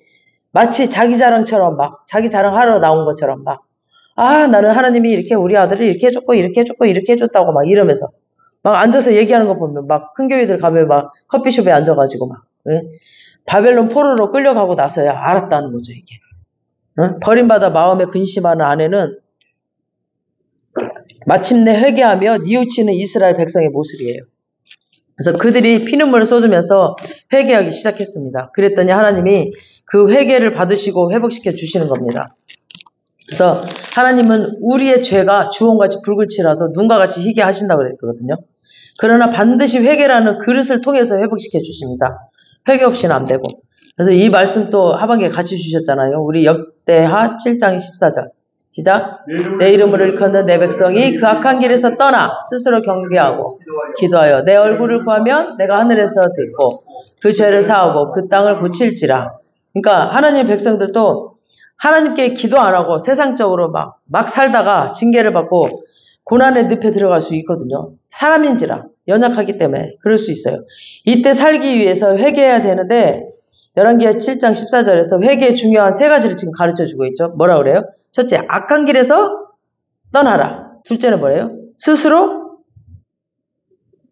마치 자기 자랑처럼 막 자기 자랑하러 나온 것처럼 막 아 나는 하나님이 이렇게 우리 아들을 이렇게 해줬고 이렇게 해줬고 이렇게 해줬다고 막 이러면서 막 앉아서 얘기하는 거 보면 막 큰 교회들 가면 막 커피숍에 앉아가지고 막 바벨론 포로로 끌려가고 나서야 알았다는 거죠 이게. 버림받아 마음에 근심하는 아내는 마침내 회개하며 뉘우치는 이스라엘 백성의 모습이에요. 그래서 그들이 피눈물을 쏟으면서 회개하기 시작했습니다. 그랬더니 하나님이 그 회개를 받으시고 회복시켜 주시는 겁니다. 그래서 하나님은 우리의 죄가 주홍같이 붉을지라도 눈과 같이 희게 하신다고 그랬거든요. 그러나 반드시 회개라는 그릇을 통해서 회복시켜 주십니다. 회개 없이는 안 되고. 그래서 이 말씀 또 하반기에 같이 주셨잖아요. 우리 역대하 7장 14절. 시작. 내 이름을 일컫는 내 백성이 그 악한 길에서 떠나 스스로 경배하고 기도하여 내 얼굴을 구하면 내가 하늘에서 듣고 그 죄를 사하고 그 땅을 고칠지라. 그러니까 하나님의 백성들도 하나님께 기도 안 하고 세상적으로 막 살다가 징계를 받고 고난의 늪에 들어갈 수 있거든요. 사람인지라 연약하기 때문에 그럴 수 있어요. 이때 살기 위해서 회개해야 되는데 열왕기하 7장 14절에서 회개의 중요한 3가지를 지금 가르쳐주고 있죠. 뭐라 그래요? 첫째, 악한 길에서 떠나라. 둘째는 뭐예요? 스스로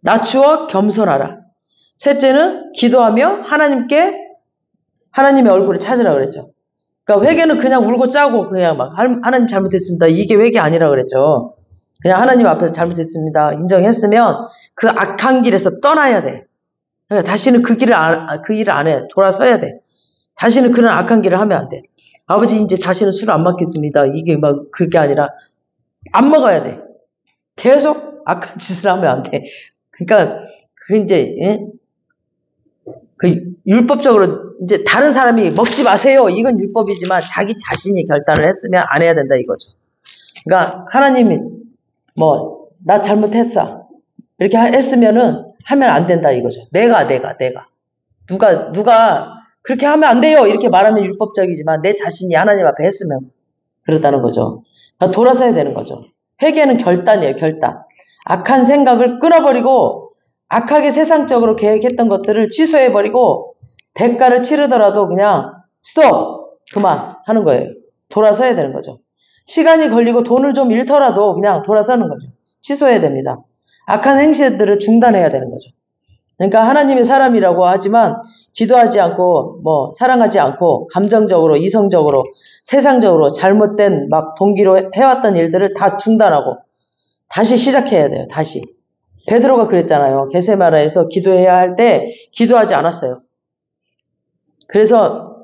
낮추어 겸손하라. 셋째는 기도하며 하나님의 얼굴을 찾으라 그랬죠. 그러니까 회개는 그냥 울고 짜고 그냥 막 하나님 잘못했습니다. 이게 회개 아니라 그랬죠. 그냥 하나님 앞에서 잘못했습니다. 인정했으면 그 악한 길에서 떠나야 돼. 그러니까 다시는 그 일을 안 해. 돌아서야 돼. 다시는 그런 악한 길을 하면 안 돼. 아버지 이제 다시는 술 안 먹겠습니다. 이게 막 그게 아니라 안 먹어야 돼. 계속 악한 짓을 하면 안 돼. 그러니까 그 이제 그 율법적으로 이제 다른 사람이 먹지 마세요. 이건 율법이지만 자기 자신이 결단을 했으면 안 해야 된다 이거죠. 그러니까 하나님이 나 잘못했어. 이렇게 했으면은 하면 안 된다 이거죠. 내가. 누가 그렇게 하면 안 돼요. 이렇게 말하면 율법적이지만 내 자신이 하나님 앞에 했으면 그렇다는 거죠. 그러니까 돌아서야 되는 거죠. 회개는 결단이에요. 결단. 악한 생각을 끊어버리고 악하게 세상적으로 계획했던 것들을 취소해버리고 대가를 치르더라도 그냥 스톱! 그만 하는 거예요. 돌아서야 되는 거죠. 시간이 걸리고 돈을 좀 잃더라도 그냥 돌아서는 거죠. 취소해야 됩니다. 악한 행실들을 중단해야 되는 거죠. 그러니까 하나님의 사람이라고 하지만 기도하지 않고 사랑하지 않고 감정적으로 이성적으로 세상적으로 잘못된 막 동기로 해왔던 일들을 다 중단하고 다시 시작해야 돼요. 다시. 베드로가 그랬잖아요. 겟세마네에서 기도해야 할 때 기도하지 않았어요. 그래서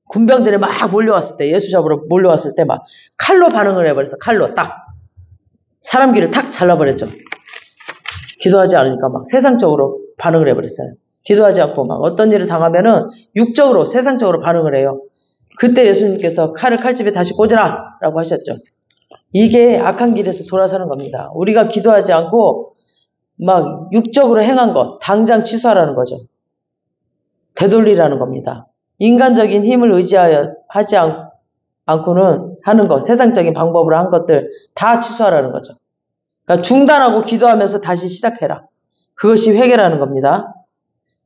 군병들이 막 몰려왔을 때 예수 잡으러 몰려왔을 때 막 칼로 반응을 해버렸어. 칼로 딱 사람 귀를 탁 잘라버렸죠. 기도하지 않으니까 막 세상적으로 반응을 해버렸어요. 기도하지 않고 막 어떤 일을 당하면은 육적으로, 세상적으로 반응을 해요. 그때 예수님께서 칼을 칼집에 다시 꽂으라! 라고 하셨죠. 이게 악한 길에서 돌아서는 겁니다. 우리가 기도하지 않고 막 육적으로 행한 것, 당장 취소하라는 거죠. 되돌리라는 겁니다. 인간적인 힘을 의지하여 하지 않고는 하는 것, 세상적인 방법으로 한 것들 다 취소하라는 거죠. 그러니까 중단하고 기도하면서 다시 시작해라. 그것이 회개라는 겁니다.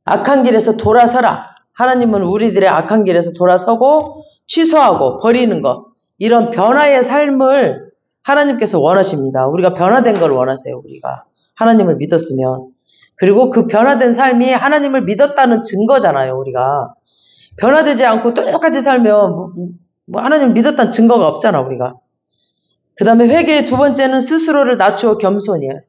악한 길에서 돌아서라. 하나님은 우리들의 악한 길에서 돌아서고 취소하고 버리는 것, 이런 변화의 삶을 하나님께서 원하십니다. 우리가 변화된 걸 원하세요. 우리가 하나님을 믿었으면. 그리고 그 변화된 삶이 하나님을 믿었다는 증거잖아요. 우리가 변화되지 않고 똑같이 살면 하나님을 믿었다는 증거가 없잖아. 우리가. 그 다음에 회개의 두 번째는 스스로를 낮추어 겸손이에요.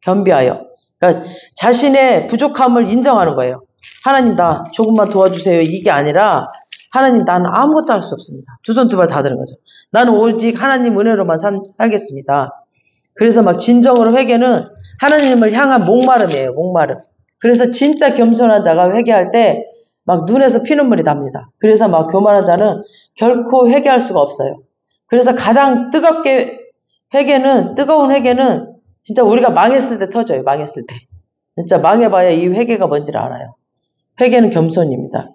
겸비하여. 그러니까 자신의 부족함을 인정하는 거예요. 하나님 나 조금만 도와주세요. 이게 아니라 하나님 나는 아무것도 할 수 없습니다. 두 손 두 발 다 드는 거죠. 나는 오직 하나님 은혜로만 살겠습니다. 그래서 막 진정으로 회개는 하나님을 향한 목마름이에요. 목마름. 그래서 진짜 겸손한 자가 회개할 때 막 눈에서 피눈물이 납니다. 그래서 막 교만한 자는 결코 회개할 수가 없어요. 그래서 가장 뜨거운 회개는 진짜 우리가 망했을 때 터져요. 망했을 때. 진짜 망해봐야 이 회개가 뭔지를 알아요. 회개는 겸손입니다.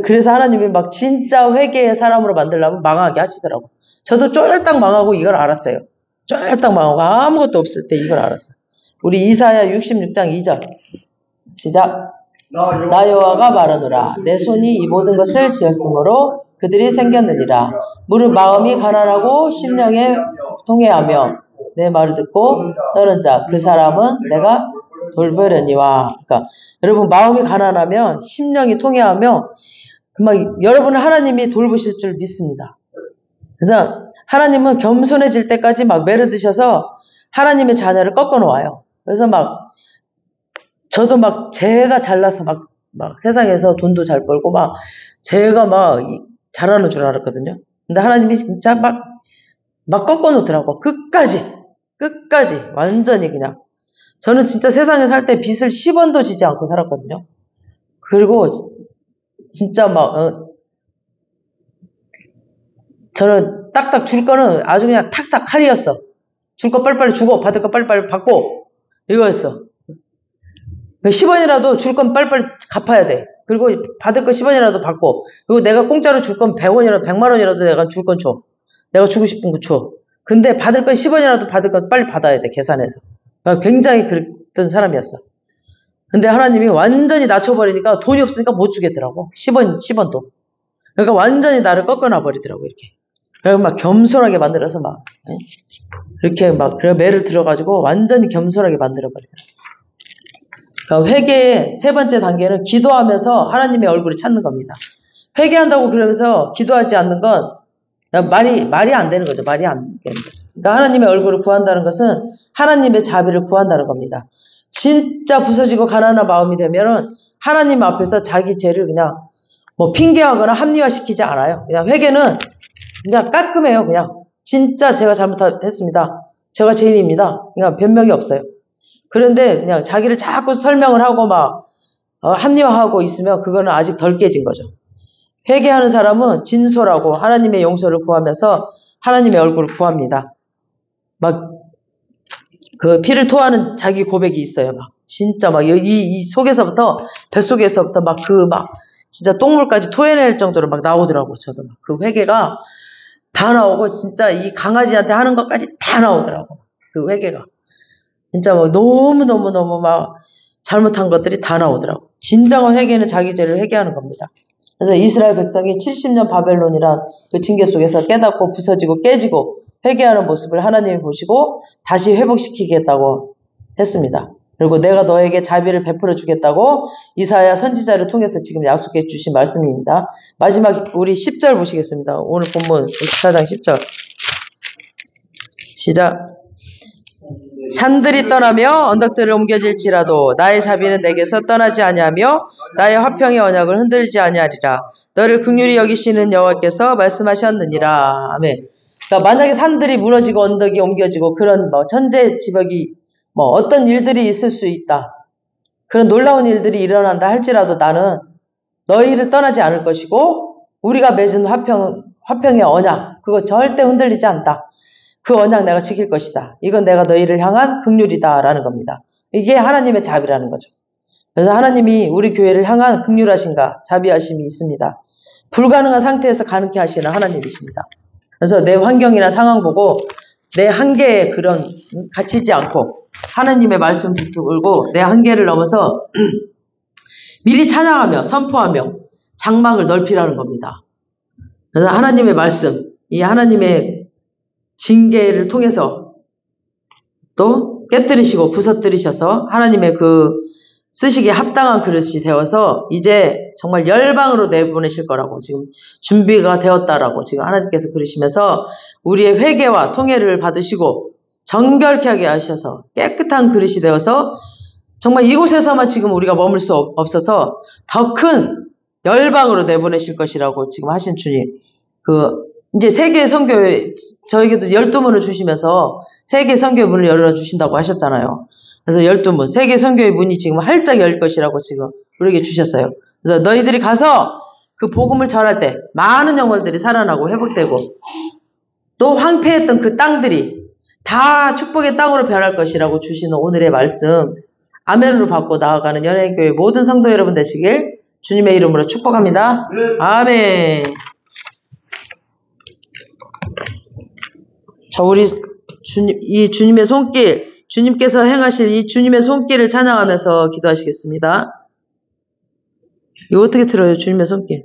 그래서 하나님이 막 진짜 회개의 사람으로 만들려면 망하게 하시더라고. 저도 쫄딱 망하고 이걸 알았어요. 쫄딱 망하고 아무것도 없을 때 이걸 알았어요. 우리 이사야 66장 2절 시작. 나 여호와가 말하노라. 내 손이 이 모든 것을 지었으므로 그들이 생겼느니라. 무릇 마음이 가난하고 심령에 통해하며 내 말을 듣고 떠는 자 그 사람은 내가 돌보려니와. 그러니까 여러분 마음이 가난하면 심령이 통해하며 여러분은 하나님이 돌보실 줄 믿습니다. 그래서 하나님은 겸손해질 때까지 막 매를 드셔서 하나님의 자녀를 꺾어 놓아요. 그래서 저도 제가 잘나서 세상에서 돈도 잘 벌고 제가 잘하는 줄 알았거든요. 근데 하나님이 진짜 막 꺾어 놓더라고. 끝까지 완전히 그냥. 저는 진짜 세상에 살 때 빚을 10원도 지지 않고 살았거든요. 그리고 진짜 저는 딱딱 줄 거는 아주 그냥 탁탁 칼이었어. 줄 거 빨리빨리 주고 받을 거 빨리빨리 받고 이거였어. 10원이라도 줄 건 빨리빨리 갚아야 돼. 그리고 받을 거 10원이라도 받고, 그리고 내가 공짜로 줄 건 100원이라도 100만 원이라도 내가 줄 건 줘. 내가 주고 싶은 거 줘. 근데 받을 건 10원이라도 받을 건 빨리 받아야 돼. 계산해서. 그러니까 굉장히 그랬던 사람이었어. 근데 하나님이 완전히 낮춰버리니까 돈이 없으니까 못 주겠더라고. 10원도. 그러니까 완전히 나를 꺾어놔 버리더라고, 이렇게. 그래서 겸손하게 만들어서 이렇게 그래 매를 들어가지고 완전히 겸손하게 만들어버리더라고. 그러니까 회개의 세 번째 단계는 기도하면서 하나님의 얼굴을 찾는 겁니다. 회개한다고 그러면서 기도하지 않는 건 말이 안 되는 거죠. 말이 안 되는 거죠. 그러니까 하나님의 얼굴을 구한다는 것은 하나님의 자비를 구한다는 겁니다. 진짜 부서지고 가난한 마음이 되면은 하나님 앞에서 자기 죄를 그냥 핑계하거나 합리화시키지 않아요. 그냥 회개는 그냥 깔끔해요. 그냥 진짜 제가 잘못했습니다. 제가 죄인입니다. 그냥 변명이 없어요. 그런데 그냥 자기를 자꾸 설명을 하고 합리화하고 있으면 그거는 아직 덜 깨진 거죠. 회개하는 사람은 진솔하고 하나님의 용서를 구하면서 하나님의 얼굴을 구합니다. 그 피를 토하는 자기 고백이 있어요. 진짜 이 속에서부터, 뱃속에서부터 진짜 똥물까지 토해낼 정도로 나오더라고. 저도 그 회개가 다 나오고, 진짜 이 강아지한테 하는 것까지 다 나오더라고. 그 회개가. 진짜 너무너무 잘못한 것들이 다 나오더라고. 진정한 회개는 자기 죄를 회개하는 겁니다. 그래서 이스라엘 백성이 70년 바벨론이란 그 징계 속에서 깨닫고 부서지고 깨지고 회개하는 모습을 하나님이 보시고 다시 회복시키겠다고 했습니다. 그리고 내가 너에게 자비를 베풀어 주겠다고 이사야 선지자를 통해서 지금 약속해 주신 말씀입니다. 마지막 우리 10절 보시겠습니다. 오늘 본문 24장 10절 시작. 산들이 떠나며 언덕들을 옮겨질지라도 나의 자비는 내게서 떠나지 아니하며 나의 화평의 언약을 흔들지 아니하리라. 너를 긍휼히 여기시는 여호와께서 말씀하셨느니라. 아멘. 그러니까 만약에 산들이 무너지고 언덕이 옮겨지고 그런 천재지벽이 뭐 어떤 일들이 있을 수 있다. 그런 놀라운 일들이 일어난다 할지라도 나는 너희를 떠나지 않을 것이고 우리가 맺은 화평의 언약 그거 절대 흔들리지 않다. 그 언약 내가 지킬 것이다. 이건 내가 너희를 향한 긍휼이다라는 겁니다. 이게 하나님의 자비라는 거죠. 그래서 하나님이 우리 교회를 향한 긍휼하심과 자비하심이 있습니다. 불가능한 상태에서 가능케 하시는 하나님이십니다. 그래서 내 환경이나 상황 보고 내 한계에 그런 갇히지 않고 하나님의 말씀 붙들고 내 한계를 넘어서 미리 찬양하며 선포하며 장막을 넓히라는 겁니다. 그래서 하나님의 말씀, 이 하나님의 징계를 통해서 또 깨뜨리시고 부서뜨리셔서 하나님의 그 쓰시기에 합당한 그릇이 되어서 이제 정말 열방으로 내보내실 거라고 지금 준비가 되었다라고 지금 하나님께서 그러시면서 우리의 회개와 통회를 받으시고 정결케 하게 하셔서 깨끗한 그릇이 되어서 정말 이곳에서만 지금 우리가 머물 수 없어서 더 큰 열방으로 내보내실 것이라고 지금 하신 주님. 이제 세계 선교회 저에게도 12문을 주시면서 세계 선교회 문을 열어주신다고 하셨잖아요. 그래서 12문, 세계 선교의 문이 지금 활짝 열 것이라고 지금 우리에게 주셨어요. 그래서 너희들이 가서 그 복음을 전할 때 많은 영혼들이 살아나고 회복되고 또 황폐했던 그 땅들이 다 축복의 땅으로 변할 것이라고 주시는 오늘의 말씀 아멘으로 받고 나아가는 연예인교회 모든 성도 여러분 되시길 주님의 이름으로 축복합니다. 아멘. 자, 우리 이 주님의 손길, 주님께서 행하실 이 주님의 손길을 찬양하면서 기도하시겠습니다. 이거 어떻게 들어요? 주님의 손길.